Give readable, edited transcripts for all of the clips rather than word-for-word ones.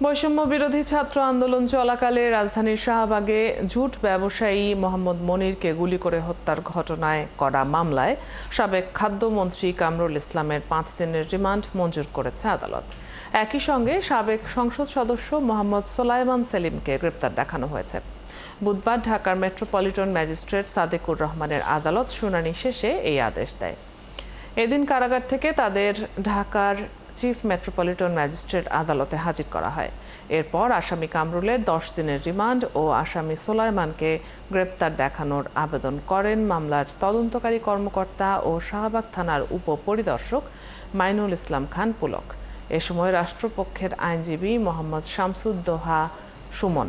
বৈষম্য বিরোধী ছাত্র আন্দোলন চলাকালে রাজধানীর শাহবাগে ঝুট ব্যবসায়ী মোহাম্মদ মনিরকে গুলি করে হত্যার ঘটনায় করা মামলায় সাবেক খাদ্যমন্ত্রী কামরুল ইসলামের ৫ দিনের রিমান্ড মঞ্জুর করেছে আদালত। একই সঙ্গে সাবেক সংসদ সদস্য মোহাম্মদ সোলাইমান সেলিমকে গ্রেপ্তার দেখানো হয়েছে। বুধবার ঢাকার মেট্রোপলিটন ম্যাজিস্ট্রেট সাদেকুর রহমানের আদালত শুনানি শেষে এই আদেশ দেয়। এদিন কারাগার থেকে তাদের ঢাকার চিফ মেট্রোপলিটন ম্যাজিস্ট্রেট আদালতে হাজির করা হয়। এরপর আসামি কামরুলের ১০ দিনের রিমান্ড ও আসামি সোলাইমানকে গ্রেপ্তার দেখানোর আবেদন করেন মামলার তদন্তকারী কর্মকর্তা ও শাহবাগ থানার উপপরিদর্শক মাইনুল ইসলাম খান পুলক। এ সময় রাষ্ট্রপক্ষের আইনজীবী মোহাম্মদ শামসুদ্দোহা সুমন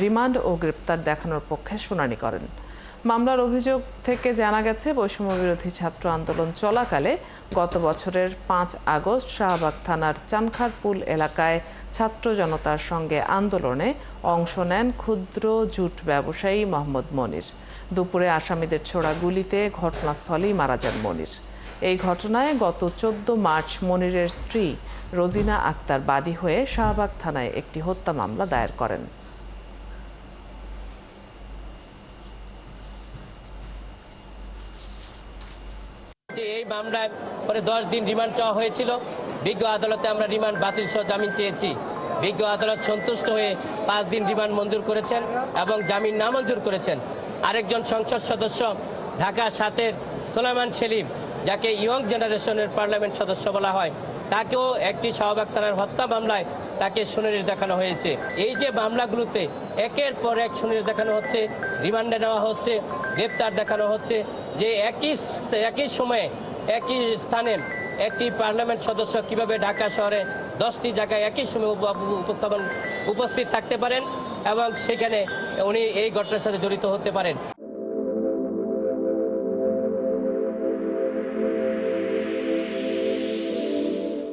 রিমান্ড ও গ্রেপ্তার দেখানোর পক্ষে শুনানি করেন। মামলার অভিযোগ থেকে জানা গেছে, বৈষম্য বিরোধী ছাত্র আন্দোলন চলাকালে গত বছরের ৫ আগস্ট শাহবাগ থানার চানখারপুল এলাকায় ছাত্র জনতার সঙ্গে আন্দোলনে অংশ নেন ক্ষুদ্র জুট ব্যবসায়ী মোহাম্মদ মনির। দুপুরে আসামিদের ছোড়া গুলিতে ঘটনাস্থলেই মারা যান মনির। এই ঘটনায় গত ১৪ মার্চ মনিরের স্ত্রী রোজিনা আক্তার বাদী হয়ে শাহবাগ থানায় একটি হত্যা মামলা দায়ের করেন। এই মামলায় পরে ১০ দিন রিমান্ড চাওয়া হয়েছিল। বিজ্ঞ আদালতে আমরা রিমান্ড বাতিল সহ জামিন চেয়েছি। বিজ্ঞ আদালত সন্তুষ্ট হয়ে ৫ দিন রিমান্ড মঞ্জুর করেছেন এবং জামিন নামঞ্জুর করেছেন। আরেকজন সংসদ সদস্য ঢাকা ৭-এর সোলাইমান সেলিম, যাকে ইয়ং জেনারেশনের পার্লামেন্ট সদস্য বলা হয়, তাকেও একটি শাহবাগ থানার হত্যা মামলায় তাকে শুনানি দেখানো হয়েছে। এই যে মামলাগুলোতে একের পর এক শুনানি দেখানো হচ্ছে, রিমান্ডে নেওয়া হচ্ছে, গ্রেপ্তার দেখানো হচ্ছে, যে একই সময়ে একই স্থানে একটি পার্লামেন্ট সদস্য কিভাবে ঢাকা শহরে 10টি জায়গায় একই সময় উপস্থিত থাকতে পারেন এবং সেখানে উনি এই ঘটনার সাথে জড়িত হতে পারেন।